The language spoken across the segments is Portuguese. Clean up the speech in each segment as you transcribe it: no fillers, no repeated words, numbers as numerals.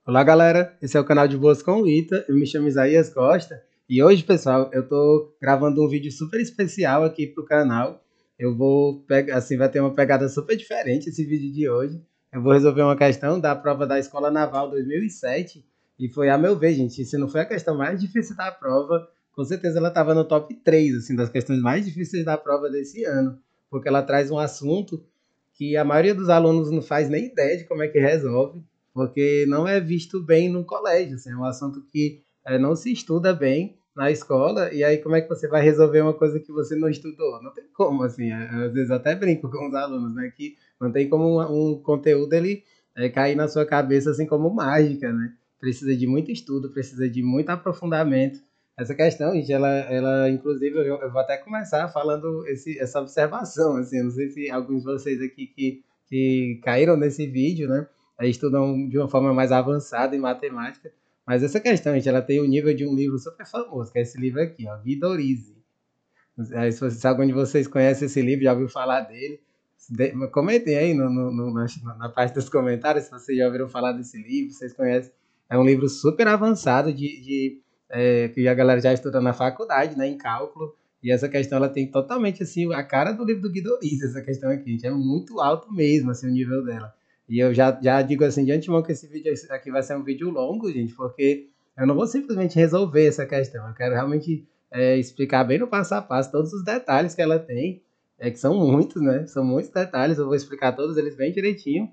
Olá, galera. Esse é o canal de Boas com o Ita. Eu me chamo Isaías Costa e hoje, pessoal, eu tô gravando um vídeo super especial aqui pro canal. Eu vou pegar, assim, vai ter uma pegada super diferente esse vídeo de hoje. Eu vou resolver uma questão da prova da Escola Naval 2007 e foi, a meu ver, gente, se não foi a questão mais difícil da prova, com certeza ela estava no top 3, assim, das questões mais difíceis da prova desse ano, porque ela traz um assunto que a maioria dos alunos não faz nem ideia de como é que resolve, porque não é visto bem no colégio, assim, é um assunto que não se estuda bem na escola, e aí como é que você vai resolver uma coisa que você não estudou? Não tem como, assim, às vezes eu até brinco com os alunos, né, que não tem como um conteúdo ele cair na sua cabeça assim como mágica, né? Precisa de muito estudo, precisa de muito aprofundamento. Essa questão, gente, ela inclusive, eu vou até começar falando essa observação, assim, eu não sei se alguns de vocês aqui que caíram nesse vídeo, né, estudam de uma forma mais avançada em matemática, mas essa questão, gente, ela tem o nível de um livro super famoso, que é esse livro aqui, ó, Vidorize. Aí, se algum de vocês conhece esse livro, já ouviu falar dele, comentem aí na parte dos comentários se vocês já ouviram falar desse livro, vocês conhecem. É um livro super avançado que a galera já estuda na faculdade, né, em cálculo. E essa questão ela tem totalmente assim a cara do livro do Guido Liz, essa questão aqui, gente. É muito alto mesmo assim, o nível dela. E eu já digo assim de antemão que esse vídeo aqui vai ser um vídeo longo, gente, porque eu não vou simplesmente resolver essa questão. Eu quero realmente explicar bem no passo a passo todos os detalhes que ela tem, que são muitos, né? São muitos detalhes, eu vou explicar todos eles bem direitinho.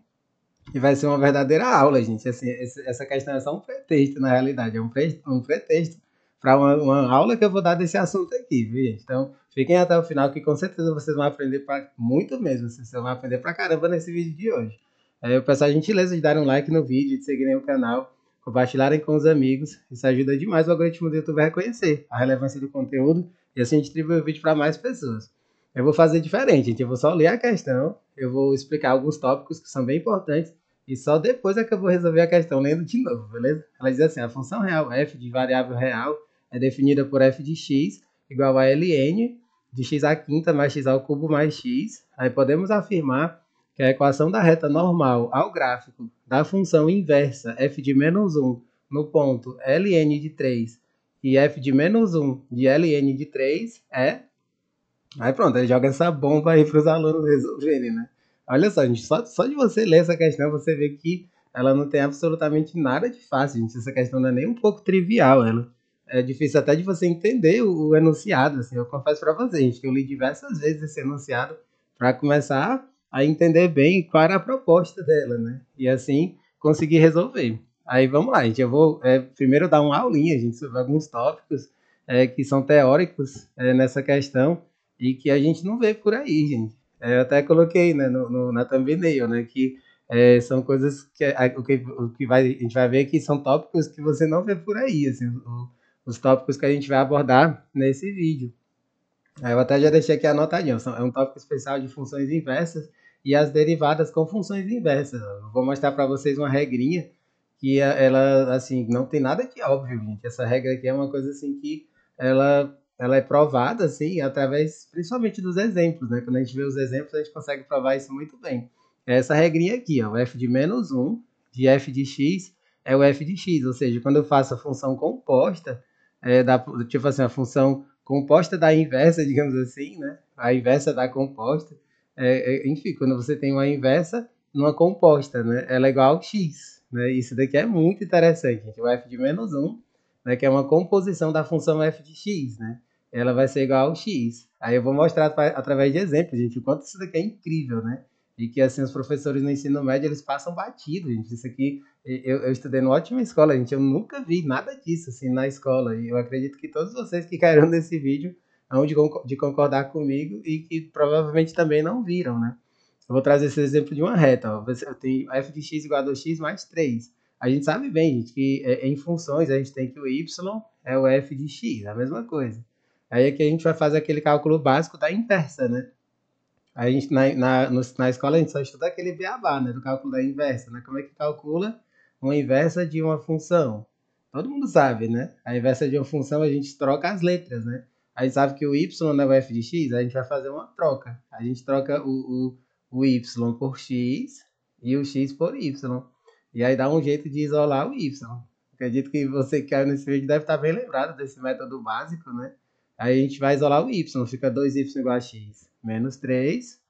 E vai ser uma verdadeira aula, gente. Assim, essa questão é só um pretexto, na realidade. É um pretexto para uma aula que eu vou dar desse assunto aqui, viu, gente? Então, fiquem até o final, que com certeza vocês vão aprender muito mesmo. Vocês vão aprender pra caramba nesse vídeo de hoje. Eu peço a gentileza de darem um like no vídeo, de seguirem o canal, compartilharem com os amigos. Isso ajuda demais o algoritmo do YouTube a reconhecer a relevância do conteúdo e assim distribuir o vídeo para mais pessoas. Eu vou fazer diferente, gente. Eu vou só ler a questão, eu vou explicar alguns tópicos que são bem importantes e só depois é que eu vou resolver a questão lendo de novo, beleza? Ela diz assim: a função real f de variável real é definida por f de x igual a ln de x à quinta mais x ao cubo mais x. Aí podemos afirmar que a equação da reta normal ao gráfico da função inversa f de menos 1 no ponto ln de 3 e f de menos 1 de ln de 3 é... Aí pronto, ele joga essa bomba aí para os alunos resolverem, né? Olha só, gente, só de você ler essa questão, você vê que ela não tem absolutamente nada de fácil, gente. Essa questão não é nem um pouco trivial, ela é difícil até de você entender o enunciado, assim. Eu confesso para você, gente, que eu li diversas vezes esse enunciado para começar a entender bem qual era a proposta dela, né? E assim conseguir resolver. Aí vamos lá, gente. Eu vou primeiro dar uma aulinha, gente, sobre alguns tópicos que são teóricos nessa questão e que a gente não vê por aí, gente. Eu até coloquei, né, na thumbnail, né, que são coisas que, a gente vai ver que são tópicos que você não vê por aí, assim, os tópicos que a gente vai abordar nesse vídeo. Aí eu até já deixei aqui anotadinho, é um tópico especial de funções inversas e as derivadas com funções inversas. Eu vou mostrar para vocês uma regrinha que ela, assim, não tem nada de óbvio, gente. Essa regra aqui é uma coisa, assim, que ela é provada, assim, através, principalmente dos exemplos, né? Quando a gente vê os exemplos, a gente consegue provar isso muito bem. É essa regrinha aqui, ó, o f de menos 1 de f de x é o f de x, ou seja, quando eu faço a função composta, tipo assim, a função composta da inversa, digamos assim, né? A inversa da composta. Enfim, quando você tem uma inversa numa composta, né? Ela é igual a x, né? Isso daqui é muito interessante, gente. O f de menos 1, né? Que é uma composição da função f de x, né? Ela vai ser igual ao x. Aí eu vou mostrar através de exemplos, gente, o quanto isso daqui é incrível, né? E que, assim, os professores no ensino médio, eles passam batido, gente. Isso aqui, eu estudei numa ótima escola, gente. Eu nunca vi nada disso, assim, na escola. E eu acredito que todos vocês que caíram nesse vídeo hão de concordar comigo e que provavelmente também não viram, né? Eu vou trazer esse exemplo de uma reta. Ó. Eu tenho f de x igual a 2x mais 3. A gente sabe bem, gente, que em funções a gente tem que o y é o f de x, a mesma coisa. Aí aqui a gente vai fazer aquele cálculo básico da inversa, né? A gente, na escola a gente só estuda aquele beabá, né, do cálculo da inversa, né? Como é que calcula uma inversa de uma função? Todo mundo sabe, né? A inversa de uma função a gente troca as letras, né? A gente sabe que o y não é o f de x, a gente vai fazer uma troca. A gente troca o y por x e o x por y. E aí dá um jeito de isolar o y. Acredito que você que caiu nesse vídeo deve estar bem lembrado desse método básico, né? Aí a gente vai isolar o y, fica 2y igual a x menos 3,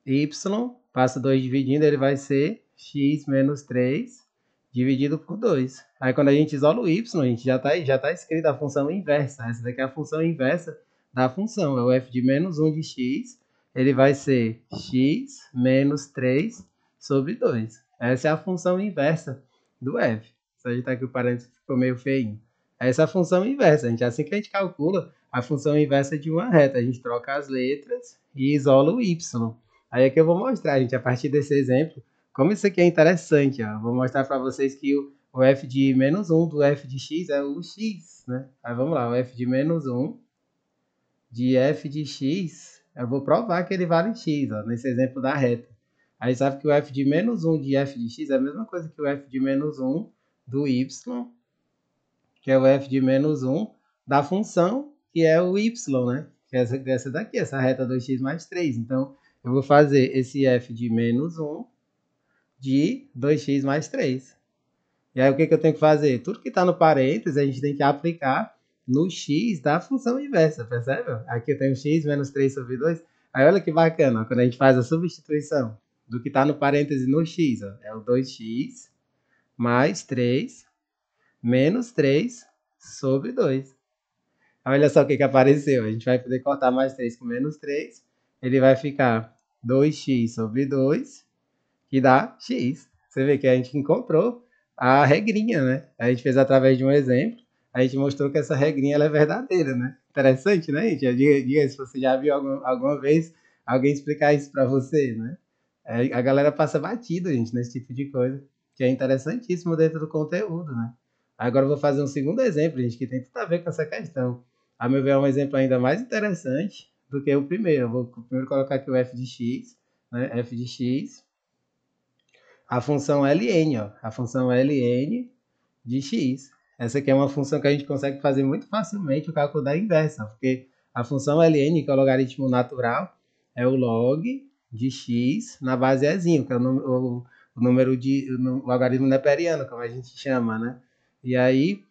y, passa 2 dividindo, ele vai ser x menos 3 dividido por 2. Aí quando a gente isola o y, a gente já tá escrito a função inversa. Essa daqui é a função inversa da função, é o f de menos 1 de x, ele vai ser x menos 3 sobre 2. Essa é a função inversa do f. Só ajeitar aqui o parênteses que ficou meio feinho. Essa é a função inversa. Assim que a gente calcula a função inversa de uma reta, a gente troca as letras e isola o y. Aí é que eu vou mostrar, gente, a partir desse exemplo, como isso aqui é interessante. Ó. Vou mostrar para vocês que o f de menos 1 do f de x é o x, né? Aí vamos lá, o f de menos 1 de f de x, eu vou provar que ele vale x, ó, nesse exemplo da reta. Aí sabe que o f de menos 1 de f de x é a mesma coisa que o f de menos 1 do y, que é o f de menos 1 da função, que é o y, né? Que é essa daqui, essa reta 2x mais 3. Então, eu vou fazer esse f de menos 1 de 2x mais 3. E aí, o que eu tenho que fazer? Tudo que está no parênteses, a gente tem que aplicar no x da função inversa, percebe? Aqui eu tenho x menos 3 sobre 2. Aí, olha que bacana, ó, quando a gente faz a substituição do que está no parêntese no x, ó, é o 2x mais 3 menos 3 sobre 2. Olha só o que apareceu. A gente vai poder cortar mais 3 com menos 3. Ele vai ficar 2x sobre 2, que dá x. Você vê que a gente encontrou a regrinha, né? A gente fez através de um exemplo. A gente mostrou que essa regrinha ela é verdadeira, né? Interessante, né, gente? Diga se você já viu alguma vez alguém explicar isso para você, né? A galera passa batido, gente, nesse tipo de coisa, que é interessantíssimo dentro do conteúdo, né? Agora eu vou fazer um segundo exemplo, gente, que tem tudo a ver com essa questão. A meu ver, é um exemplo ainda mais interessante do que o primeiro. Eu vou primeiro colocar aqui o f de x, né? F de x, a função ln, ó, a função ln de x. Essa aqui é uma função que a gente consegue fazer muito facilmente o cálculo da inversa, porque a função ln, que é o logaritmo natural, é o log de x na base ezinho, que é o número de o logaritmo neperiano, como a gente chama, né? E aí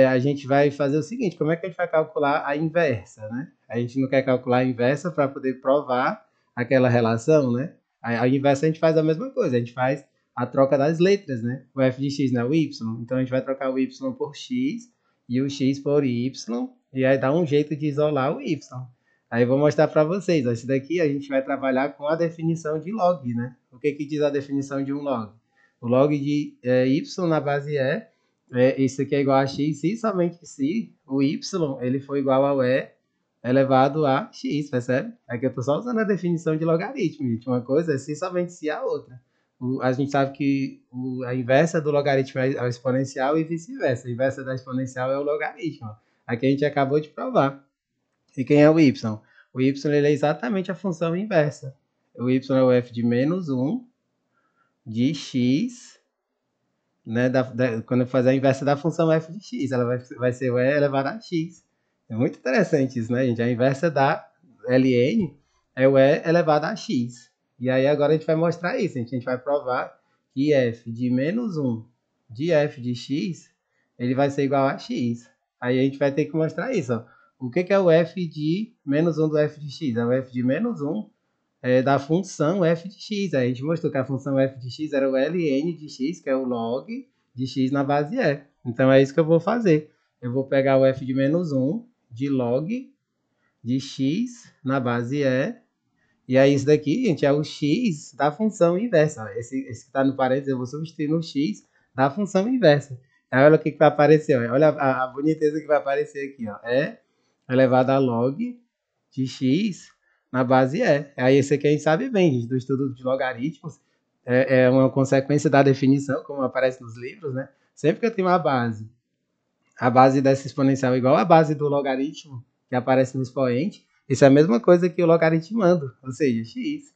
a gente vai fazer o seguinte, como é que a gente vai calcular a inversa, né? A gente não quer calcular a inversa para poder provar aquela relação, né? A inversa a gente faz a mesma coisa, a gente faz a troca das letras, né? O f de x não é o y, então a gente vai trocar o y por x e o x por y, e aí dá um jeito de isolar o y. Aí eu vou mostrar para vocês, ó, esse daqui a gente vai trabalhar com a definição de log, né? O que diz a definição de um log? O log de y na base isso aqui é igual a x se somente se o y ele for igual ao e elevado a x, percebe? Aqui eu estou só usando a definição de logaritmo, gente. Uma coisa é se somente se a outra. A gente sabe que a inversa do logaritmo é o exponencial e vice-versa. A inversa da exponencial é o logaritmo. Aqui a gente acabou de provar. E quem é o y? O y ele é exatamente a função inversa. O y é o f de menos 1 de x, né, quando eu fazer a inversa da função f de x, ela vai ser o e elevado a x. É muito interessante isso, né, gente? A inversa da ln é o e elevado a x. E aí agora a gente vai mostrar isso, a gente vai provar que f de menos 1 de f de x, ele vai ser igual a x. Aí a gente vai ter que mostrar isso, ó. O que é o f de menos 1 do f de x? É o f de menos 1 da função f de x. Aí a gente mostrou que a função f de x era o ln de x, que é o log de x na base e. Então é isso que eu vou fazer. Eu vou pegar o f de menos 1 de log de x na base e. E aí isso daqui, gente, é o x da função inversa. Esse que está no parênteses eu vou substituir no x da função inversa. Aí olha o que vai aparecer. Ó. Olha a boniteza que vai aparecer aqui. Ó. É elevado a log de x na base e. Aí esse aqui a gente sabe bem, gente, do estudo de logaritmos. É uma consequência da definição, como aparece nos livros, né? Sempre que eu tenho uma base, a base dessa exponencial é igual à base do logaritmo que aparece no expoente, isso é a mesma coisa que o logaritmando, ou seja, x.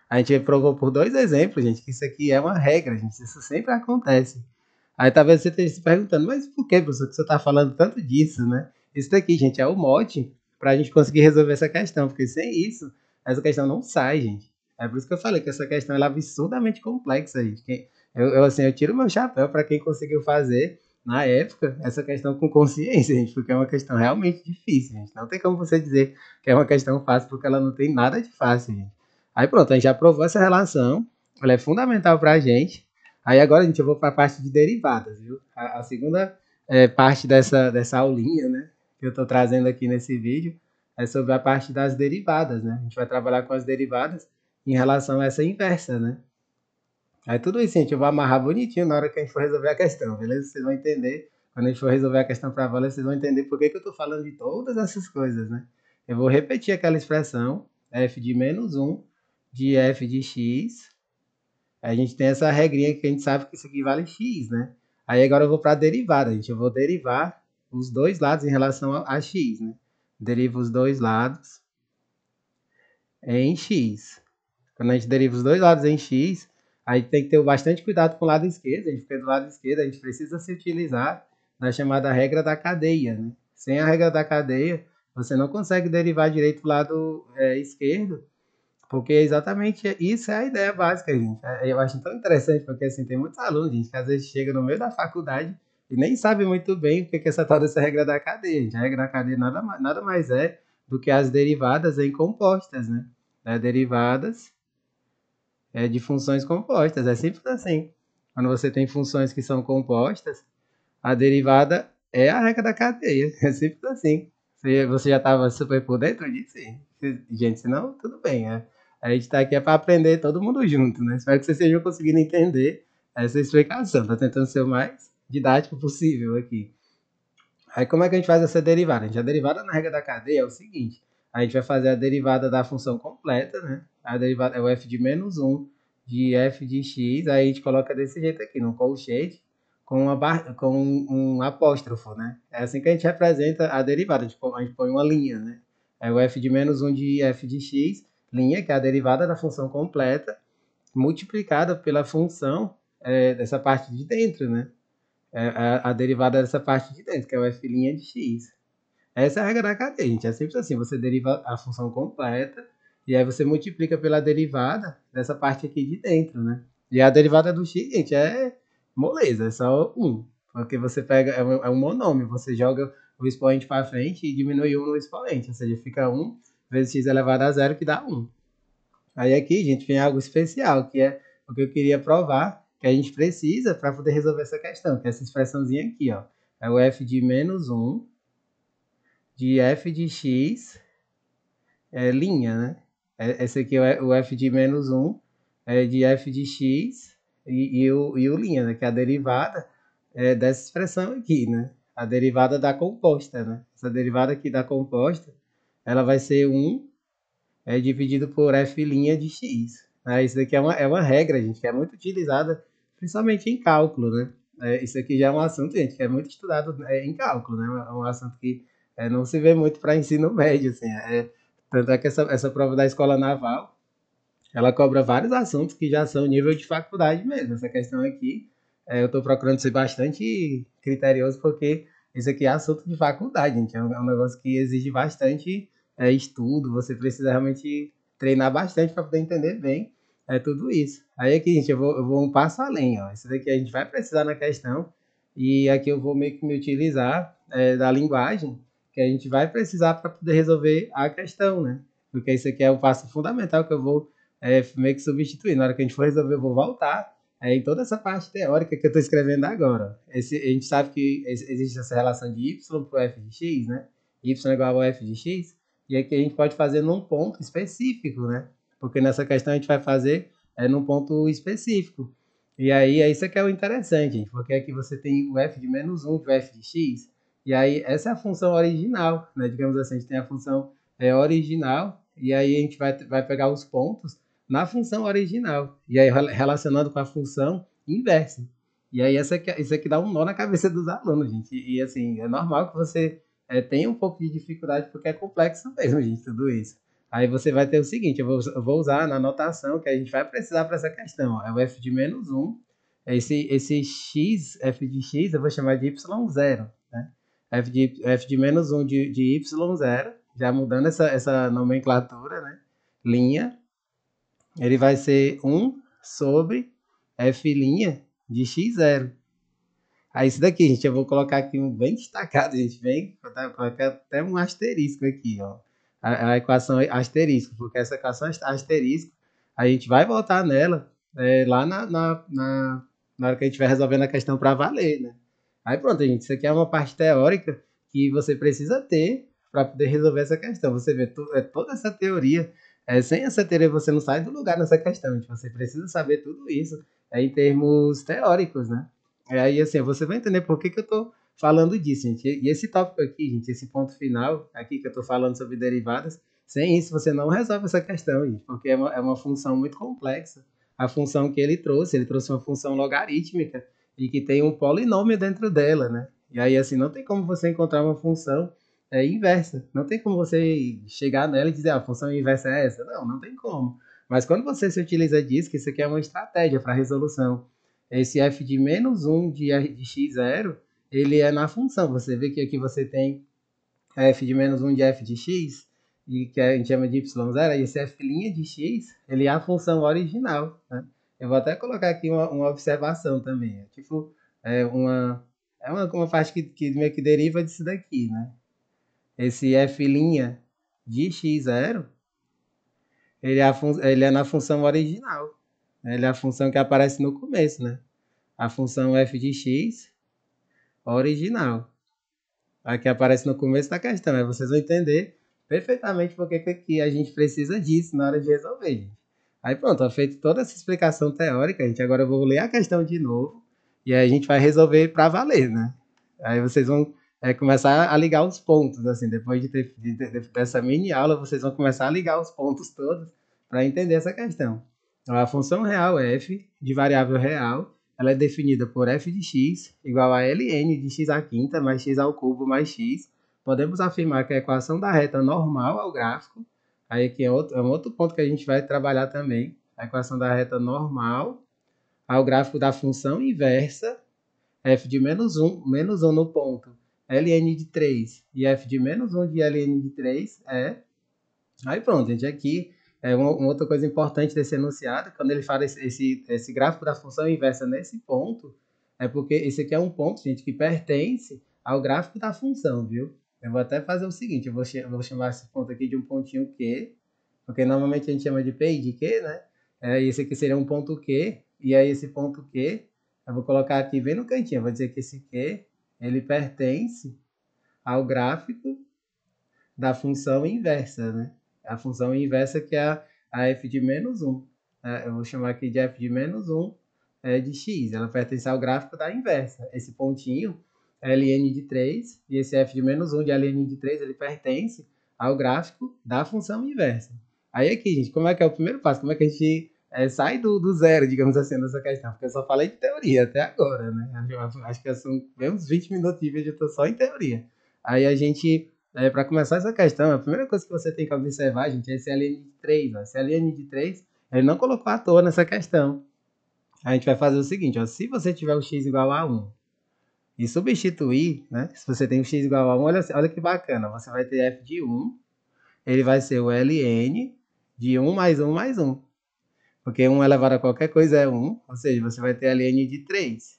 A gente provou por 2 exemplos, gente, que isso aqui é uma regra, gente, isso sempre acontece. Aí talvez você esteja se perguntando, mas por que, professor, que você está falando tanto disso, né? Isso daqui, gente, é o mote para a gente conseguir resolver essa questão, porque sem isso, essa questão não sai, gente. É por isso que eu falei que essa questão ela é absurdamente complexa, gente. Assim, eu tiro meu chapéu para quem conseguiu fazer, na época, essa questão com consciência, gente, porque é uma questão realmente difícil, gente. Não tem como você dizer que é uma questão fácil, porque ela não tem nada de fácil, gente. Aí pronto, a gente já provou essa relação, ela é fundamental para a gente. Aí agora, gente, eu vou para a parte de derivadas, viu? A segunda parte dessa aulinha, né, que eu estou trazendo aqui nesse vídeo, é sobre a parte das derivadas, né? A gente vai trabalhar com as derivadas em relação a essa inversa, né? Aí tudo isso, gente, eu vou amarrar bonitinho na hora que a gente for resolver a questão, beleza? Vocês vão entender. Quando a gente for resolver a questão para valer, vocês vão entender por que, que eu estou falando de todas essas coisas, né? Eu vou repetir aquela expressão, f de menos um de f de x. A gente tem essa regrinha que a gente sabe que isso aqui vale x, né? Aí agora eu vou para a derivada, gente. Eu vou derivar os dois lados em relação a x, né? Derivo os dois lados em x. Quando a gente deriva os dois lados em x, a gente tem que ter bastante cuidado com o lado esquerdo. A gente fica do lado esquerdo, a gente precisa se utilizar da chamada regra da cadeia, né? Sem a regra da cadeia, você não consegue derivar direito o lado esquerdo, porque exatamente isso é a ideia básica, gente. Eu acho tão interessante, porque assim, tem muitos alunos, gente, que às vezes chegam no meio da faculdade e nem sabem muito bem o que é essa tal dessa regra da cadeia, gente. A regra da cadeia nada mais é do que as derivadas em compostas, né? Derivadas de funções compostas. É simples assim. Quando você tem funções que são compostas, a derivada é a regra da cadeia. É simples assim. Você já estava super por dentro disso? Gente, senão, tudo bem. A gente está aqui para aprender todo mundo junto, né? Espero que vocês estejam conseguindo entender essa explicação. Estou tentando ser o mais didático possível aqui. Aí como é que a gente faz essa derivada? A derivada na regra da cadeia é o seguinte. A gente vai fazer a derivada da função completa, né? A derivada é o f de menos 1 de f de x. Aí a gente coloca desse jeito aqui, no colchete, com um apóstrofo, né? É assim que a gente representa a derivada. A gente põe uma linha, né? É o f de menos 1 de f de x, linha, que é a derivada da função completa, multiplicada pela função dessa parte de dentro, né? A derivada dessa parte de dentro, que é o f' de x. Essa é a regra da cadeia, gente. É simples assim, você deriva a função completa e aí você multiplica pela derivada dessa parte aqui de dentro, né? E a derivada do x, gente, é moleza, é só 1. Porque você pega, é um monômio, você joga o expoente para frente e diminui 1 no expoente, ou seja, fica 1 vezes x elevado a zero, que dá 1. Aí aqui, gente, vem algo especial, que é o que eu queria provar, que a gente precisa para poder resolver essa questão, que é essa expressãozinha aqui, ó. É o f de menos 1 de f de x linha, né? Esse aqui é o f de menos 1 de f de x e o linha, né? Que é a derivada dessa expressão aqui, né? A derivada da composta, né? Essa derivada aqui da composta, ela vai ser 1 dividido por f' de x. Isso daqui é uma regra, gente, que é muito utilizada, principalmente em cálculo, né? Isso aqui já é um assunto, gente, que é muito estudado em cálculo, né? É um assunto que não se vê muito para ensino médio, assim. Tanto é que essa prova da Escola Naval, ela cobra vários assuntos que já são nível de faculdade mesmo. Essa questão aqui, eu estou procurando ser bastante criterioso, porque isso aqui é assunto de faculdade, gente. É um negócio que exige bastante estudo, você precisa realmente treinar bastante para poder entender bem tudo isso. Aí aqui, gente, eu vou um passo além, ó. Isso daqui a gente vai precisar na questão, e aqui eu vou meio que me utilizar da linguagem que a gente vai precisar para poder resolver a questão, né? Porque isso aqui é o passo fundamental que eu vou meio que substituir. Na hora que a gente for resolver, eu vou voltar em toda essa parte teórica que eu estou escrevendo agora. A gente sabe que existe essa relação de y para o f de x, né? Y é igual ao f de x. E aqui a gente pode fazer num ponto específico, né? Porque nessa questão a gente vai fazer num ponto específico. E aí é isso que é o interessante, gente, porque aqui você tem o f de menos 1 de f de x, e aí essa é a função original, né? Digamos assim, a gente tem a função original, e aí a gente vai pegar os pontos na função original, e aí relacionando com a função inversa. E aí isso aqui dá um nó na cabeça dos alunos, gente. E assim, é normal que você tenha um pouco de dificuldade, porque é complexo mesmo, gente, tudo isso. Aí você vai ter o seguinte, eu vou usar na notação que a gente vai precisar para essa questão. Ó, é o f de menos 1. Esse x, f de x, eu vou chamar de y0. Né? F de menos 1 de y0, já mudando essa nomenclatura, né? Linha, ele vai ser 1 sobre f' de x0. Aí isso daqui, gente, eu vou colocar aqui um bem destacado, gente, bem, vou colocar até um asterisco aqui, ó. A equação asterisco, porque essa equação asterisco, a gente vai voltar nela lá na hora que a gente vai resolvendo a questão para valer, né? Aí pronto, gente, isso aqui é uma parte teórica que você precisa ter para poder resolver essa questão. Você vê toda essa teoria, sem essa teoria você não sai do lugar nessa questão, gente. Você precisa saber tudo isso em termos teóricos, né? Aí, assim, você vai entender por que, que eu tô falando disso, gente. E esse tópico aqui, gente, esse ponto final aqui que eu tô falando sobre derivadas, sem isso você não resolve essa questão, gente, porque é uma função muito complexa. A função que ele trouxe uma função logarítmica e que tem um polinômio dentro dela, né? E aí, assim, não tem como você encontrar uma função inversa. Não tem como você chegar nela e dizer, a função inversa é essa. Não, não tem como. Mas quando você se utiliza disso, que isso aqui é uma estratégia para resolução, esse f de menos 1 de x0, ele é na função. Você vê que aqui você tem f de menos 1 de f de x, e que a gente chama de y0, e esse f' de x, ele é a função original, né? Eu vou até colocar aqui uma observação também. Tipo, uma parte que meio que deriva disso daqui, né? Esse f' de x0, ele é na função original. Ele é a função que aparece no começo, né? A função f de x original. A que aparece no começo da questão. Aí vocês vão entender perfeitamente por que a gente precisa disso na hora de resolver, gente. Aí pronto, feito toda essa explicação teórica, gente, agora eu vou ler a questão de novo e aí a gente vai resolver para valer, né? Aí vocês vão começar a ligar os pontos, assim, depois dessa mini aula, vocês vão começar a ligar os pontos todos para entender essa questão. Então, a função real f de variável real, ela é definida por f de x igual a ln de x à quinta mais x ao cubo mais x. Podemos afirmar que a equação da reta normal ao gráfico, aí aqui é um outro ponto que a gente vai trabalhar também, a equação da reta normal ao gráfico da função inversa, f de menos 1 no ponto ln de 3 e f de menos 1 de ln de 3 é... Aí pronto, gente, aqui uma outra coisa importante desse enunciado, quando ele fala esse gráfico da função inversa nesse ponto, é porque esse aqui é um ponto, gente, que pertence ao gráfico da função, viu? Eu vou até fazer o seguinte, eu vou chamar esse ponto aqui de um pontinho Q, porque normalmente a gente chama de P e de Q, né? Esse aqui seria um ponto Q, e aí esse ponto Q, eu vou colocar aqui bem no cantinho, eu vou dizer que esse Q, ele pertence ao gráfico da função inversa, né? A função inversa que é a f de menos 1. Eu vou chamar aqui de f de menos 1 de x. Ela pertence ao gráfico da inversa. Esse pontinho é ln de 3 e esse f de menos 1 de ln de 3 ele pertence ao gráfico da função inversa. Aí aqui, gente, como é que é o primeiro passo? Como é que a gente sai do zero, digamos assim, nessa questão? Porque eu só falei de teoria até agora, né? Acho que são bem uns 20 minutos de vídeo, eu estou só em teoria. Aí a gente para começar essa questão, a primeira coisa que você tem que observar, gente, é esse ln de 3. Ó. Esse ln de 3, ele não colocou à toa nessa questão. A gente vai fazer o seguinte, ó, se você tiver o x igual a 1 e substituir, né, se você tem o x igual a 1, olha que bacana, você vai ter f de 1, ele vai ser o ln de 1 mais 1 mais 1. Porque 1 elevado a qualquer coisa é 1, ou seja, você vai ter ln de 3.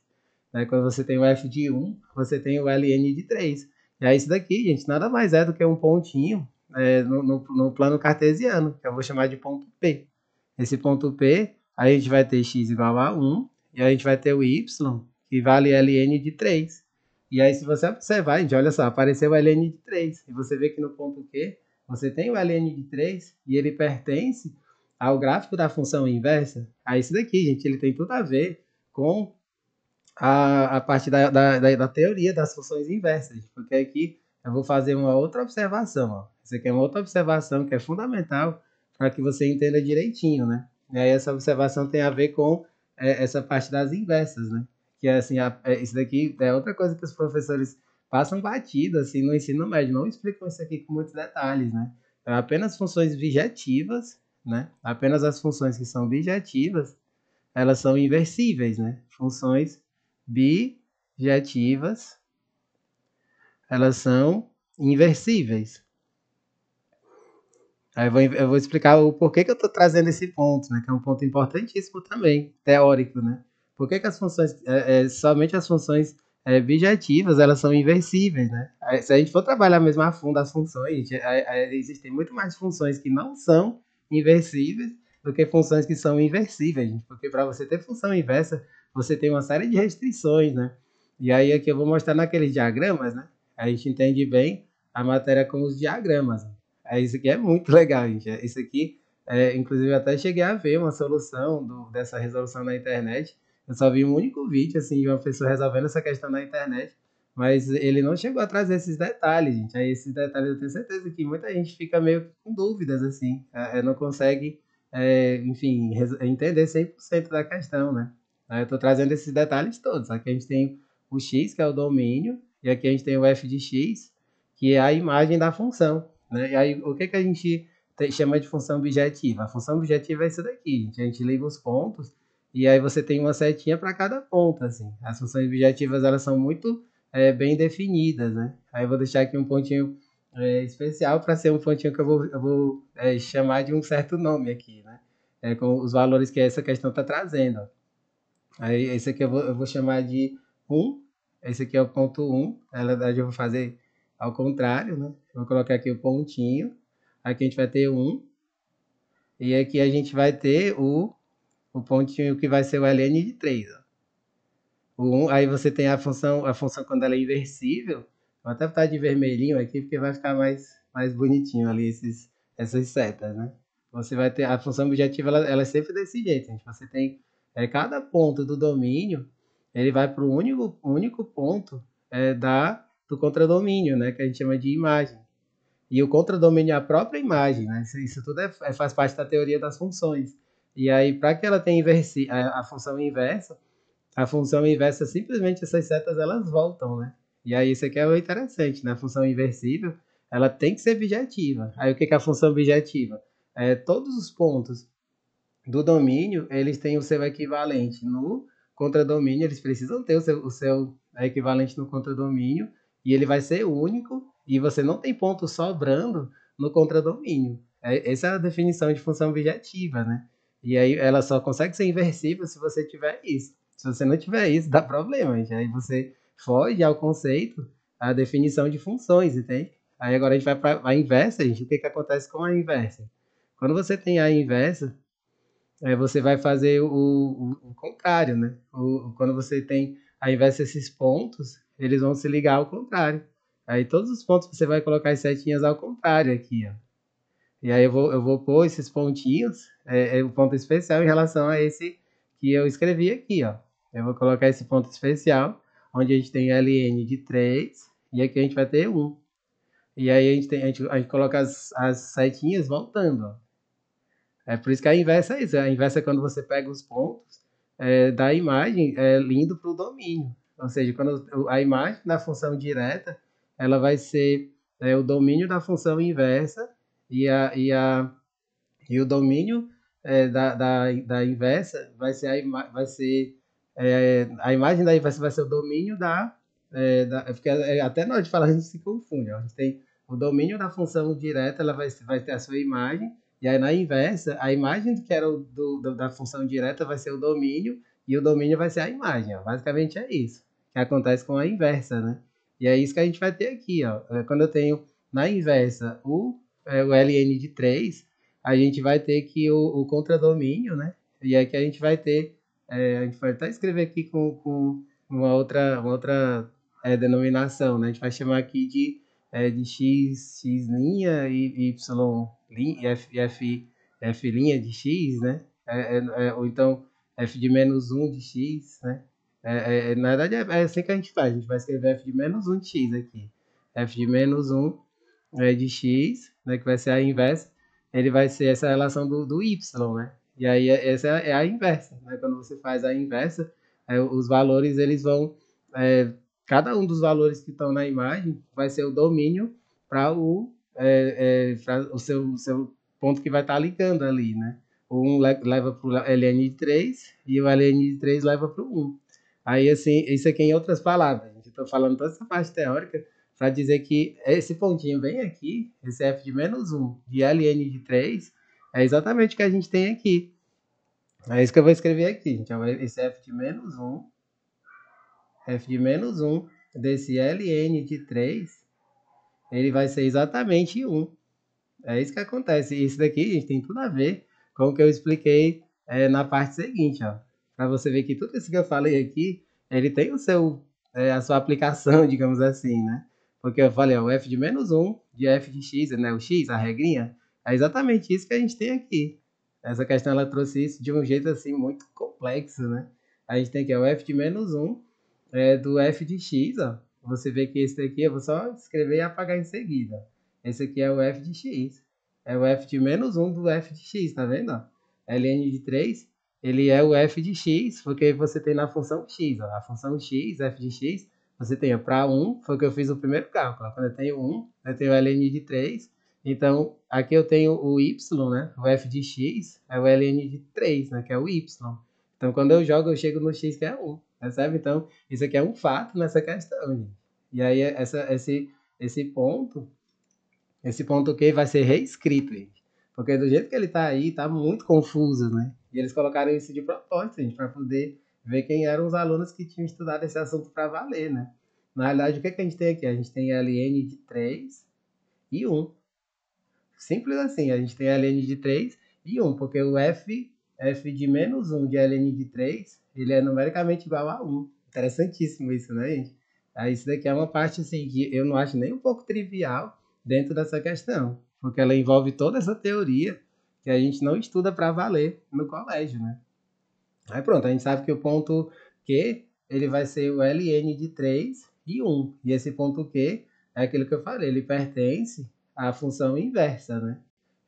Né? Quando você tem o f de 1, você tem o ln de 3. E aí isso daqui, gente, nada mais é do que um pontinho no plano cartesiano, que eu vou chamar de ponto P. Esse ponto P, aí a gente vai ter x igual a 1, e aí a gente vai ter o y, que vale ln de 3. E aí se você observar, gente, olha só, apareceu o ln de 3. E você vê que no ponto Q, você tem o ln de 3, e ele pertence ao gráfico da função inversa. Aí isso daqui, gente, ele tem tudo a ver com a parte da teoria das funções inversas, porque aqui eu vou fazer uma outra observação. Ó. Isso aqui é uma outra observação que é fundamental para que você entenda direitinho, né? E aí essa observação tem a ver com essa parte das inversas, né? Que é assim, isso daqui é outra coisa que os professores passam batido assim no ensino médio, não explicam isso aqui com muitos detalhes, né? É apenas funções bijetivas, né? Apenas as funções que são bijetivas, elas são inversíveis, né? Funções bijetivas, elas são inversíveis. Aí eu vou explicar o porquê que eu estou trazendo esse ponto, né? Que é um ponto importantíssimo também, teórico, né? Por que, que as funções, somente as funções bijetivas, elas são inversíveis, né? Se a gente for trabalhar mesmo a fundo as funções, existem muito mais funções que não são inversíveis do que funções que são inversíveis, gente. Porque para você ter função inversa, você tem uma série de restrições, né? E aí aqui eu vou mostrar naqueles diagramas, né? A gente entende bem a matéria com os diagramas. Isso aqui é muito legal, gente. Isso aqui, inclusive, eu até cheguei a ver uma solução dessa resolução na internet. Eu só vi um único vídeo, assim, de uma pessoa resolvendo essa questão na internet, mas ele não chegou a trazer esses detalhes, gente. Aí esses detalhes eu tenho certeza que muita gente fica meio com dúvidas, assim, não consegue, enfim, entender 100% da questão, né? Aí eu estou trazendo esses detalhes todos. Aqui a gente tem o x, que é o domínio, e aqui a gente tem o f de x, que é a imagem da função, né? E aí o que, que a gente chama de função objetiva? A função objetiva é isso daqui, gente. A gente liga os pontos e aí você tem uma setinha para cada ponto, assim. As funções objetivas, elas são muito bem definidas, né? Aí eu vou deixar aqui um pontinho especial para ser um pontinho que eu vou chamar de um certo nome aqui, né? Com os valores que essa questão está trazendo. Ó. Aí esse aqui eu vou chamar de 1. Esse aqui é o ponto 1. Na verdade eu vou fazer ao contrário, né? Eu vou colocar aqui o pontinho. Aqui a gente vai ter 1. E aqui a gente vai ter o pontinho que vai ser o ln de 3. Ó. O 1, aí você tem a função quando ela é inversível. Vou até botar de vermelhinho aqui, porque vai ficar mais bonitinho ali essas setas, né? Você vai ter a função objetiva, ela é sempre desse jeito, gente. Você tem cada ponto do domínio, ele vai para o único ponto do contradomínio, né? Que a gente chama de imagem. E o contradomínio é a própria imagem, né? Isso tudo faz parte da teoria das funções. E aí, para que ela tenha a função inversa, simplesmente essas setas elas voltam, né? E aí isso aqui é o interessante, né? A função inversível, ela tem que ser bijetiva. Aí o que é a função bijetiva? Todos os pontos do domínio, eles têm o seu equivalente no contradomínio, eles precisam ter o seu equivalente no contradomínio, e ele vai ser único, e você não tem ponto sobrando no contradomínio. Essa é a definição de função objetiva, né? E aí ela só consegue ser inversível se você tiver isso. Se você não tiver isso, dá problema, gente. Aí você foge ao conceito, à definição de funções, entende? Aí agora a gente vai para a inversa, gente. O que, que acontece com a inversa? Quando você tem a inversa, você vai fazer o contrário, né? Quando você tem, ao invés desses pontos, eles vão se ligar ao contrário. Aí todos os pontos você vai colocar as setinhas ao contrário aqui, ó. E aí eu vou pôr esses pontinhos, um ponto especial em relação a esse que eu escrevi aqui, ó. Eu vou colocar esse ponto especial, onde a gente tem ln de 3, e aqui a gente vai ter 1. E aí a gente coloca as setinhas voltando, ó. É por isso que a inversa é isso. A inversa é quando você pega os pontos da imagem indo para o domínio. Ou seja, quando a imagem da função direta, ela vai ser o domínio da função inversa e o domínio da inversa vai ser a imagem da inversa vai ser o domínio porque até na hora de falar a gente se confunde. Ó. A gente tem o domínio da função direta, ela vai ter a sua imagem, e aí na inversa, a imagem que era da função direta vai ser o domínio, e o domínio vai ser a imagem. Ó. Basicamente é isso que acontece com a inversa, né? E é isso que a gente vai ter aqui. Ó. Quando eu tenho na inversa o ln de 3, a gente vai ter que o contradomínio, né? E aqui a gente vai ter, a gente vai até escrever aqui com uma outra denominação, né? A gente vai chamar aqui de x e y e f de x, né? Ou então f de menos 1 de x, né? Na verdade é assim que a gente faz, a gente vai escrever f de menos 1 de x aqui. F de menos 1 de x, né, que vai ser a inversa, ele vai ser essa relação do y, né? E aí essa é a inversa, né? Quando você faz a inversa, os valores eles vão, cada um dos valores que estão na imagem vai ser o domínio para o seu ponto que vai estar ligando ali, né? O 1 leva para o ln de 3 e o ln de 3 leva para o 1. Aí, assim, isso aqui em outras palavras, gente. Estou falando toda essa parte teórica para dizer que esse pontinho bem aqui, esse f de menos 1 de ln de 3, é exatamente o que a gente tem aqui. É isso que eu vou escrever aqui, gente. Esse f de menos um, f de menos um desse ln de 3, ele vai ser exatamente um. É isso que acontece. Isso daqui, gente, tem tudo a ver com o que eu expliquei na parte seguinte, ó. Para você ver que tudo isso que eu falei aqui, ele tem a sua aplicação, digamos assim, né? Porque eu falei, ó, o f de menos um de f de x, né? O x, a regrinha, é exatamente isso que a gente tem aqui. Essa questão, ela trouxe isso de um jeito, assim, muito complexo, né? A gente tem aqui ó, o f de menos um do f de x, ó. Você vê que esse daqui eu vou só escrever e apagar em seguida. Esse aqui é o f de x. É o f de menos um do f de x, tá vendo? Ó? ln de 3, ele é o f de x, porque você tem na função x. Ó, a função x, f de x, você tem para 1, foi o que eu fiz o primeiro cálculo. Quando eu tenho 1, eu tenho ln de 3. Então, aqui eu tenho o y, né? O f de x é o ln de 3, né? Que é o y. Então, quando eu jogo, eu chego no x, que é 1. Percebe? Então, isso aqui é um fato nessa questão, gente. E aí, esse ponto Q vai ser reescrito, gente. Porque do jeito que ele tá aí, tá muito confuso, né? E eles colocaram isso de propósito, gente, para poder ver quem eram os alunos que tinham estudado esse assunto para valer, né? Na realidade, o que a gente tem aqui? A gente tem ln de 3 e 1. Simples assim, a gente tem ln de 3 e 1, porque o f de menos 1 de ln de 3, ele é numericamente igual a 1. Interessantíssimo isso, né, gente? Aí isso daqui é uma parte assim que eu não acho nem um pouco trivial dentro dessa questão, porque ela envolve toda essa teoria que a gente não estuda para valer no colégio, né? Aí pronto, a gente sabe que o ponto Q, ele vai ser o ln de 3 e 1. E esse ponto Q é aquilo que eu falei, ele pertence à função inversa, né?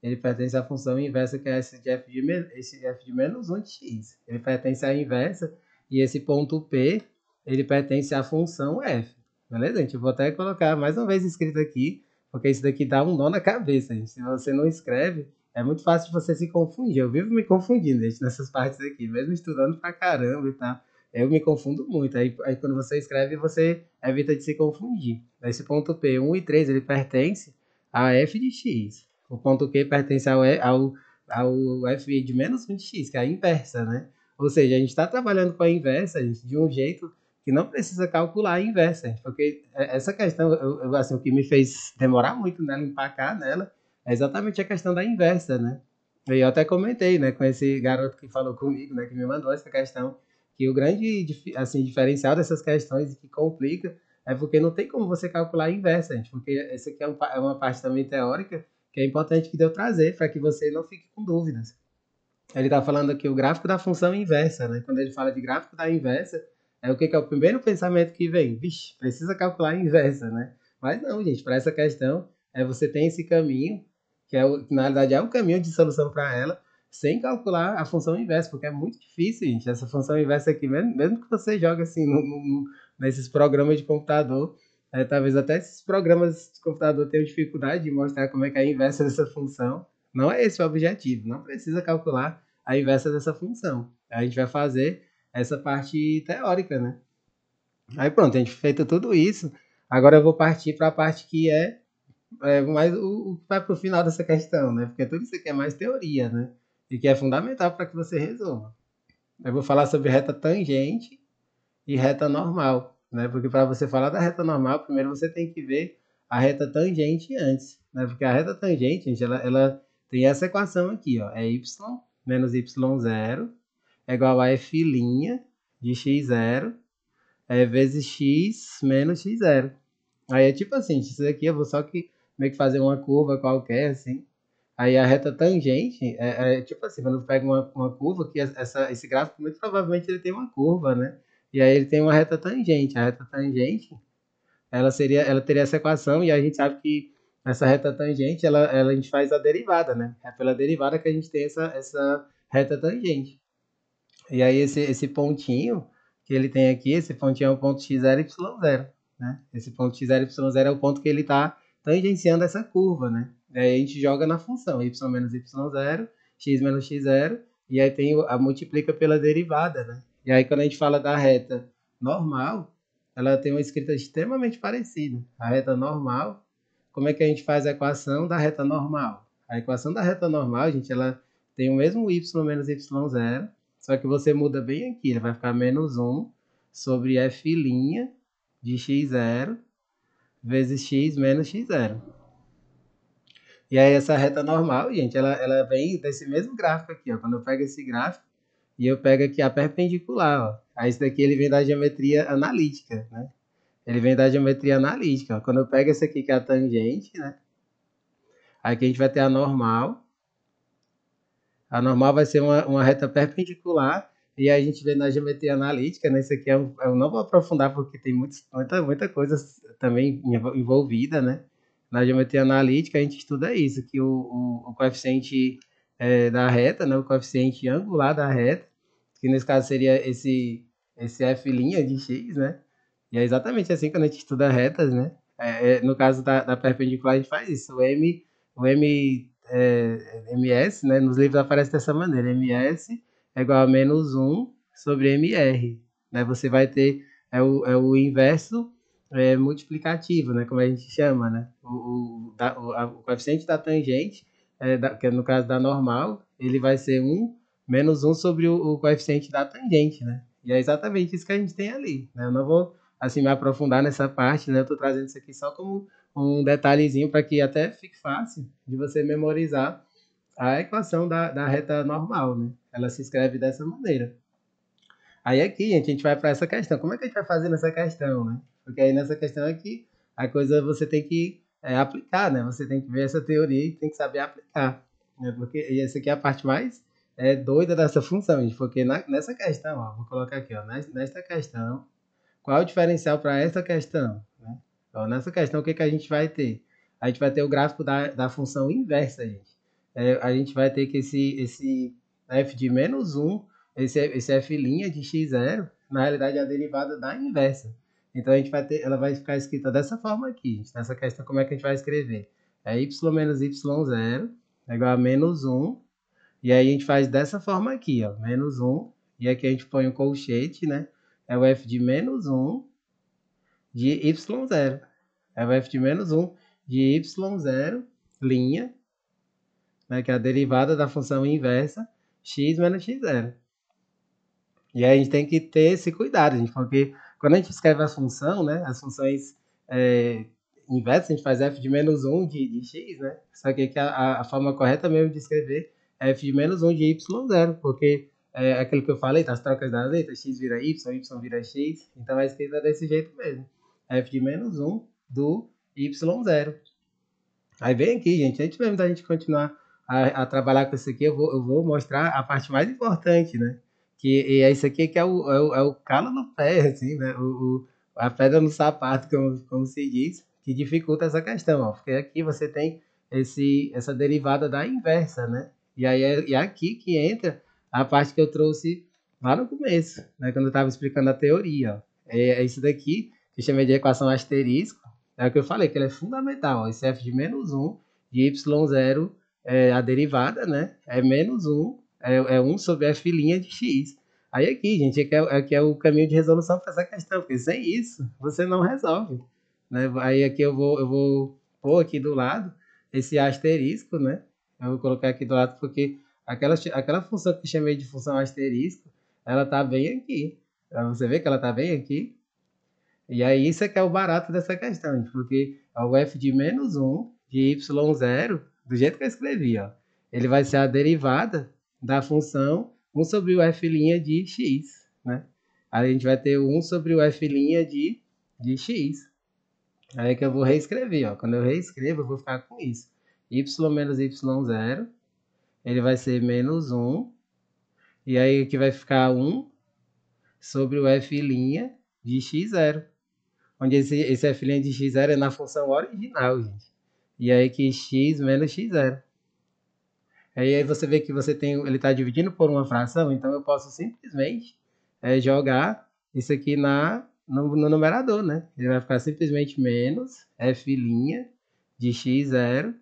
Ele pertence à função inversa, que é esse f de menos 1 de x. Ele pertence à inversa, e esse ponto P, ele pertence à função f. Beleza, gente? Eu vou até colocar mais uma vez escrito aqui, porque isso daqui dá um nó na cabeça, gente. Se você não escreve, é muito fácil de você se confundir. Eu vivo me confundindo, gente, nessas partes aqui, mesmo estudando pra caramba e tal. Eu me confundo muito. Aí quando você escreve, você evita de se confundir. Esse ponto P, 1 e 3, ele pertence a f de x. O ponto Q pertence ao f de menos 1 de x, que é a inversa, né? Ou seja, a gente está trabalhando com a inversa, gente, de um jeito que não precisa calcular a inversa, gente, porque essa questão, assim, o que me fez demorar muito nela, empacar nela, é exatamente a questão da inversa, né? E eu até comentei, né, com esse garoto que falou comigo, né, que me mandou essa questão, que o grande assim, diferencial dessas questões que complica é porque não tem como você calcular a inversa, gente, porque essa aqui é uma parte também teórica que é importante que eu trazer para que você não fique com dúvidas. Ele está falando aqui o gráfico da função inversa, né? Quando ele fala de gráfico da inversa, é o que é o primeiro pensamento que vem? Vixe, precisa calcular a inversa, né? Mas não, gente, para essa questão, você tem esse caminho, que na realidade é um caminho de solução para ela, sem calcular a função inversa, porque é muito difícil, gente, essa função inversa aqui, mesmo que você jogue assim nesses programas de computador, talvez até esses programas de computador tenham dificuldade de mostrar como é que é a inversa dessa função. Não é esse o objetivo, não precisa calcular a inversa dessa função. A gente vai fazer essa parte teórica, né? Aí pronto, a gente feito tudo isso. Agora eu vou partir para a parte que é mais o que vai para o final dessa questão, né? Porque tudo isso aqui é mais teoria, né? E que é fundamental para que você resolva. Eu vou falar sobre reta tangente e reta normal, né? Porque para você falar da reta normal, primeiro você tem que ver a reta tangente antes, né? Porque a reta tangente, gente, ela tem essa equação aqui, ó, é y menos y0 é igual a f' de x0 vezes x menos x0. Aí é tipo assim, isso aqui eu vou só que meio que fazer uma curva qualquer, assim. Aí a reta tangente é tipo assim, quando eu pego uma curva, que esse gráfico muito provavelmente ele tem uma curva, né? E aí ele tem uma reta tangente. A reta tangente, ela teria essa equação, e a gente sabe que essa reta tangente, a gente faz a derivada, né? É pela derivada que a gente tem essa reta tangente. E aí esse pontinho que ele tem aqui, esse pontinho é o ponto x0, y0, né? Esse ponto x0, y0 é o ponto que ele está tangenciando essa curva, né? E aí a gente joga na função y menos y0, x menos x0, e aí a multiplica pela derivada, né? E aí quando a gente fala da reta normal, ela tem uma escrita extremamente parecida. A reta normal, como é que a gente faz a equação da reta normal? A equação da reta normal, gente, ela tem o mesmo y menos y0, Só que você muda bem aqui, ele vai ficar menos um sobre f' de x0 vezes x menos x0. E aí essa reta normal, gente, ela vem desse mesmo gráfico aqui, ó. Quando eu pego esse gráfico e eu pego aqui a perpendicular, ó. Aí esse daqui ele vem da geometria analítica, né? Ele vem da geometria analítica, ó. Quando eu pego esse aqui que é a tangente, né? Aqui a gente vai ter a normal. A normal vai ser uma reta perpendicular. E aí a gente vê na geometria analítica, né? Isso aqui eu não vou aprofundar porque tem muita coisa também envolvida, né? Na geometria analítica a gente estuda isso, que o coeficiente da reta, né? O coeficiente angular da reta, que nesse caso seria esse f' de x, né? E é exatamente assim quando a gente estuda retas, né? No caso da perpendicular a gente faz isso. MS, né? Nos livros aparece dessa maneira. MS é igual a menos 1 sobre MR. Né? Você vai ter o inverso multiplicativo, né? Como a gente chama, né? O coeficiente da tangente, que é no caso da normal, ele vai ser 1 menos 1 sobre o coeficiente da tangente, né? E é exatamente isso que a gente tem ali, né? Eu não vou assim me aprofundar nessa parte, né? Eu estou trazendo isso aqui só como um detalhezinho para que até fique fácil de você memorizar a equação da reta normal, né? Ela se escreve dessa maneira. Aí aqui, gente, a gente vai para essa questão. Como é que a gente vai fazer nessa questão, né? Porque aí nessa questão aqui, a coisa você tem que aplicar, né? Você tem que ver essa teoria e tem que saber aplicar. Né? Porque e essa aqui é a parte mais doida dessa função, gente. Porque nessa questão, ó, vou colocar aqui, ó, nesta questão, qual é o diferencial para essa questão? Né? Então, nessa questão, o que a gente vai ter? A gente vai ter o gráfico da função inversa, gente. A gente vai ter que esse f de menos 1, esse f' de x0, na realidade é a derivada da inversa. Então, a gente vai ter, ela vai ficar escrita dessa forma aqui. Gente. Nessa questão, como é que a gente vai escrever? É y menos y0 é igual a menos 1. E aí a gente faz dessa forma aqui, ó, menos 1. E aqui a gente põe um colchete, né? É o f de menos 1 de y0. É o f de menos 1 de y0, linha, né, que é a derivada da função inversa, x menos x0. E aí a gente tem que ter esse cuidado, gente, porque quando a gente escreve a função, né, as funções inversas, a gente faz f de menos 1 de x, né? Só que aqui a forma correta mesmo de escrever é f de menos 1 de y0, porque é aquilo que eu falei, das trocas das letras, x vira y, y vira x, então é escrita desse jeito mesmo. F de menos 1 do y0. Aí vem aqui, gente, antes mesmo da gente continuar a trabalhar com isso aqui, eu vou mostrar a parte mais importante, né? Que é isso aqui que é o calo no pé, assim, né? A pedra no sapato, como se diz, que dificulta essa questão, ó. Porque aqui você tem essa derivada da inversa, né? E aí é aqui que entra a parte que eu trouxe lá no começo, né? Quando eu estava explicando a teoria, ó. É isso daqui que eu chamei de equação asterisco. É o que eu falei, que ele é fundamental. Ó. Esse f de menos 1 de y0, a derivada, né? É menos 1, é 1 sobre f' de x. Aí aqui, gente, aqui é o caminho de resolução para essa questão, porque sem isso você não resolve. Né? Aí aqui eu vou pôr aqui do lado esse asterisco, né? Eu vou colocar aqui do lado porque aquela função que eu chamei de função asterisco, ela tá bem aqui. Você vê que ela tá bem aqui. E aí isso é que é o barato dessa questão, gente, porque o f de menos 1 de y0, do jeito que eu escrevi, ó, ele vai ser a derivada da função 1 sobre o f' de x, né? Aí a gente vai ter o 1 sobre o f' de x. Aí é que eu vou reescrever, ó. Quando eu reescrevo, eu vou ficar com isso. Y menos y0, ele vai ser menos 1. E aí aqui vai ficar 1 sobre o f' de x0. Onde esse f' de x0 é na função original, gente. E aí que x menos x0. Aí você vê que ele está dividindo por uma fração, então eu posso simplesmente jogar isso aqui no numerador, né? Ele vai ficar simplesmente menos f' de x0,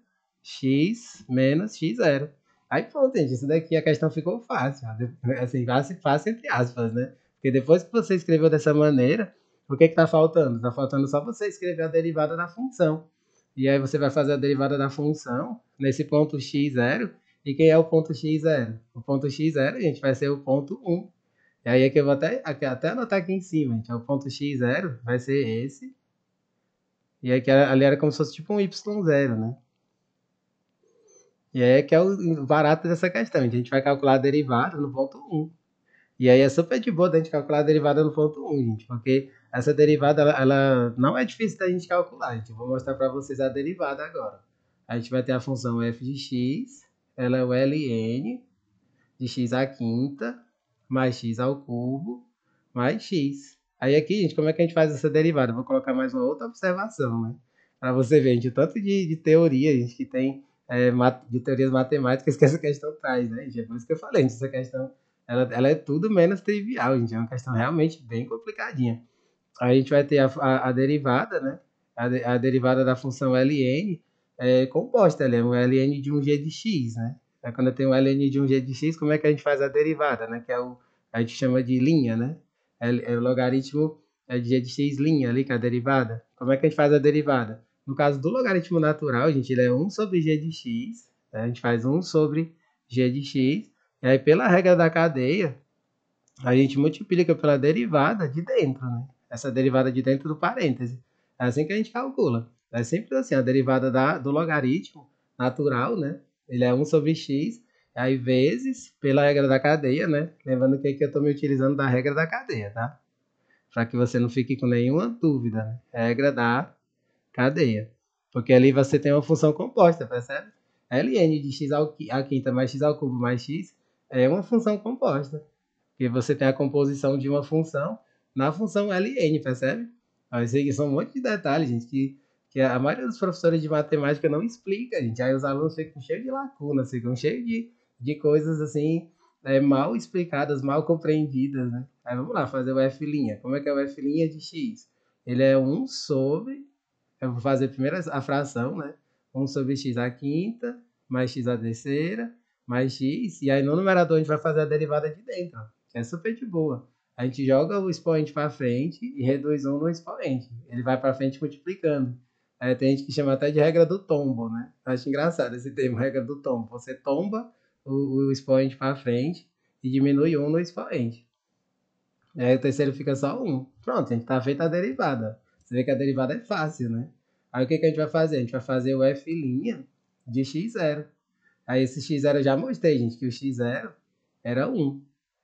x menos x0. Aí pronto, gente, isso daqui a questão ficou fácil, assim, fácil entre aspas, né? Porque depois que você escreveu dessa maneira, o que está faltando? Está faltando só você escrever a derivada da função. E aí você vai fazer a derivada da função nesse ponto x0, E quem é o ponto x0? O ponto x0, gente, vai ser o ponto 1. E aí é que eu vou até anotar aqui em cima, gente. O ponto x0 vai ser esse. E aí que ali era como se fosse tipo um y0, né? E aí é que é o barato dessa questão. A gente vai calcular a derivada no ponto 1. E aí é super de boa da gente calcular a derivada no ponto 1, gente. Porque essa derivada, ela não é difícil da gente calcular, gente. Eu vou mostrar para vocês a derivada agora. A gente vai ter a função f de x. Ela é o ln de x à quinta mais x ao cubo mais x. Aí aqui, gente, como é que a gente faz essa derivada? Eu vou colocar mais uma outra observação, né? Para você ver, gente, o tanto de teoria, gente, que tem de teorias matemáticas que essa questão traz, né, gente? É por isso que eu falei, gente, essa questão, ela é tudo menos trivial, gente. É uma questão realmente bem complicadinha. Aí a gente vai ter a derivada, né? A derivada da função ln composta, ela é um ln de um g de x, né? Aí quando eu tenho um ln de um g de x, como é que a gente faz a derivada, né? Que é a gente chama de linha, né? É o logaritmo de g de x linha ali, que é a derivada. Como é que a gente faz a derivada? No caso do logaritmo natural, gente, ele é 1 sobre g de x, né? A gente faz 1 sobre g de x, e aí pela regra da cadeia, a gente multiplica pela derivada de dentro, né? Essa derivada de dentro do parêntese. É assim que a gente calcula. É sempre assim, a derivada do logaritmo natural, né? Ele é 1 sobre x, aí vezes pela regra da cadeia, né? Lembrando que aqui eu estou me utilizando da regra da cadeia, tá? Para que você não fique com nenhuma dúvida, né? Regra da cadeia. Porque ali você tem uma função composta, percebe? ln de x à quinta mais x ao cubo mais x é uma função composta. Porque você tem a composição de uma função na função ln, percebe? Isso aqui são um monte de detalhes, gente, que a maioria dos professores de matemática não explica, gente. Aí os alunos ficam cheios de lacunas, ficam cheios de coisas assim, mal explicadas, mal compreendidas, né? Aí vamos lá, fazer o f'. Como é que é o f' de x? Ele é 1 sobre, eu vou fazer primeiro a fração, né? 1 sobre x à quinta, mais x à terceira, mais x, e aí no numerador a gente vai fazer a derivada de dentro, ó. É super de boa. A gente joga o expoente para frente e reduz 1 no expoente. Ele vai para frente multiplicando. Aí tem gente que chama até de regra do tombo, né? Eu acho engraçado esse termo, regra do tombo. Você tomba o expoente para frente e diminui 1 no expoente. Aí o terceiro fica só 1. Pronto, a gente tá feita a derivada. Você vê que a derivada é fácil, né? Aí o que a gente vai fazer? A gente vai fazer o f' de x0. Aí esse x0 eu já mostrei, gente, que o x0 era 1,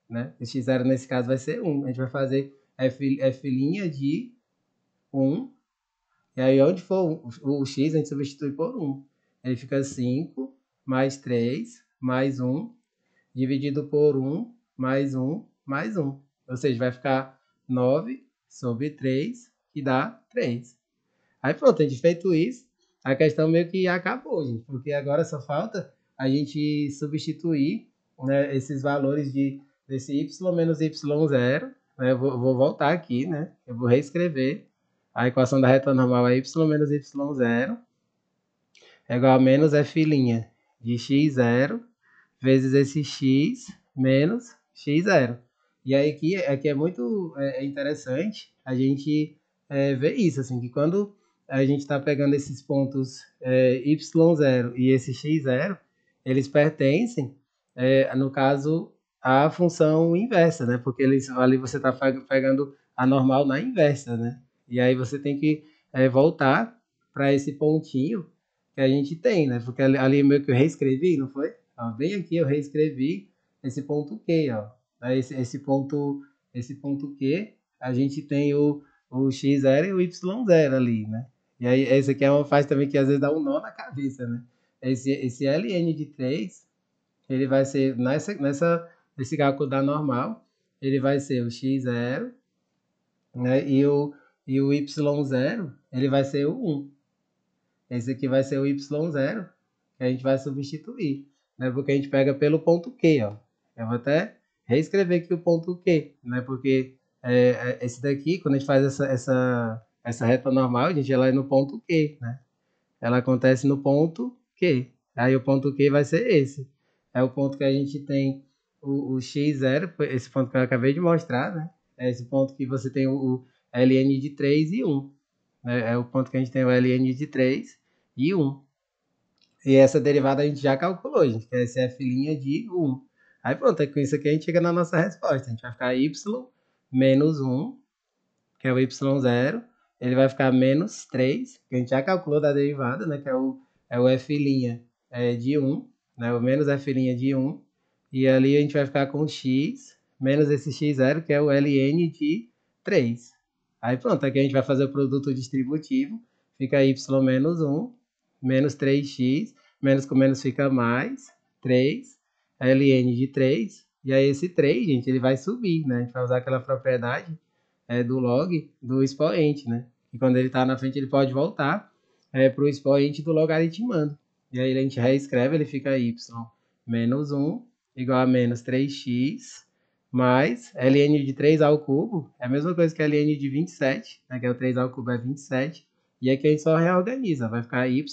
né? O x0 nesse caso vai ser 1. A gente vai fazer f' de 1. E aí onde for o x, a gente substitui por 1. Ele fica 5 mais 3 mais 1 dividido por 1 mais 1 mais 1. Ou seja, vai ficar 9 sobre 3, que dá 3. Aí pronto, a gente feito isso, a questão meio que acabou, gente, porque agora só falta a gente substituir, né, esses valores desse y menos y0, né, eu vou voltar aqui, né, eu vou reescrever a equação da reta normal é y menos y0 é igual a menos f' de x0 vezes esse x menos x0. E aí aqui é muito interessante a gente ver isso, assim, que quando a gente está pegando esses pontos y0 e esse x0, eles pertencem, no caso, à função inversa, né? Porque ali você está pegando a normal na inversa, né? E aí você tem que voltar para esse pontinho que a gente tem, né? Porque ali meio que eu reescrevi, não foi? Ó, bem aqui eu reescrevi esse ponto Q, ó. Esse ponto Q, a gente tem o x0 e o y0 ali, né? E aí esse aqui é uma fase também que às vezes dá um nó na cabeça, né? Esse ln de 3, ele vai ser nesse cálculo da normal, ele vai ser o x0, né? E o y0, ele vai ser o 1. Esse aqui vai ser o y0, que a gente vai substituir, né? Porque a gente pega pelo ponto Q, ó. Eu vou até reescrever aqui o ponto Q, né? Porque esse daqui, quando a gente faz essa reta normal, a gente ela é no ponto Q, né? Ela acontece no ponto Q. Aí o ponto Q vai ser esse. É o ponto que a gente tem o x0, esse ponto que eu acabei de mostrar, né? É esse ponto que você tem o ln de 3 e 1. É o ponto que a gente tem o ln de 3 e 1. E essa derivada a gente já calculou, gente, que é esse f' de 1. Aí pronto, com isso aqui a gente chega na nossa resposta. A gente vai ficar y menos 1, que é o y0. Ele vai ficar menos 3, que a gente já calculou da derivada, né, que é o f' de 1, né, o menos f' de 1. E ali a gente vai ficar com x menos esse x0, que é o ln de 3. Aí pronto, aqui a gente vai fazer o produto distributivo. Fica y menos 1, menos 3x, menos com menos fica mais, 3, ln de 3. E aí esse 3, gente, ele vai subir, né? A gente vai usar aquela propriedade do log do expoente, né? E quando ele está na frente, ele pode voltar para o expoente do logaritmando. E aí a gente reescreve, ele fica y menos 1 igual a menos 3x mais ln de 3 ao cubo, é a mesma coisa que ln de 27, né, que é o 3 ao cubo é 27, e aqui a gente só reorganiza, vai ficar y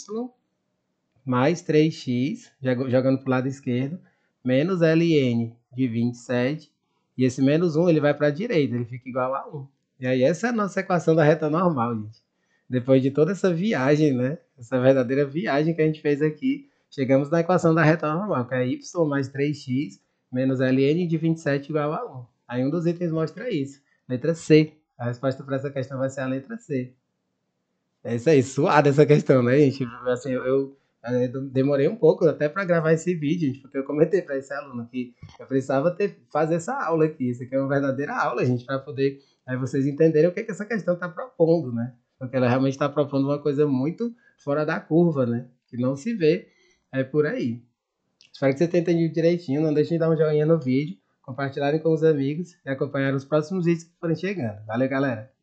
mais 3x, jogando para o lado esquerdo, menos ln de 27, e esse menos 1 ele vai para a direita, ele fica igual a 1. E aí essa é a nossa equação da reta normal, gente. Depois de toda essa viagem, né, essa verdadeira viagem que a gente fez aqui, chegamos na equação da reta normal, que é y mais 3x menos ln de 27 igual a 1. Aí um dos itens mostra isso. Letra C. A resposta para essa questão vai ser a letra C. É isso aí, suada essa questão, né, gente? Assim, eu demorei um pouco até para gravar esse vídeo, gente, porque eu comentei para esse aluno que eu precisava fazer essa aula aqui. Isso aqui é uma verdadeira aula, gente, para poder vocês entenderem o que essa questão está propondo, né? Porque ela realmente está propondo uma coisa muito fora da curva, né? Que não se vê por aí. Espero que você tenha entendido direitinho. Não deixem de dar um joinha no vídeo, compartilharem com os amigos e acompanhar os próximos vídeos que forem chegando. Valeu, galera!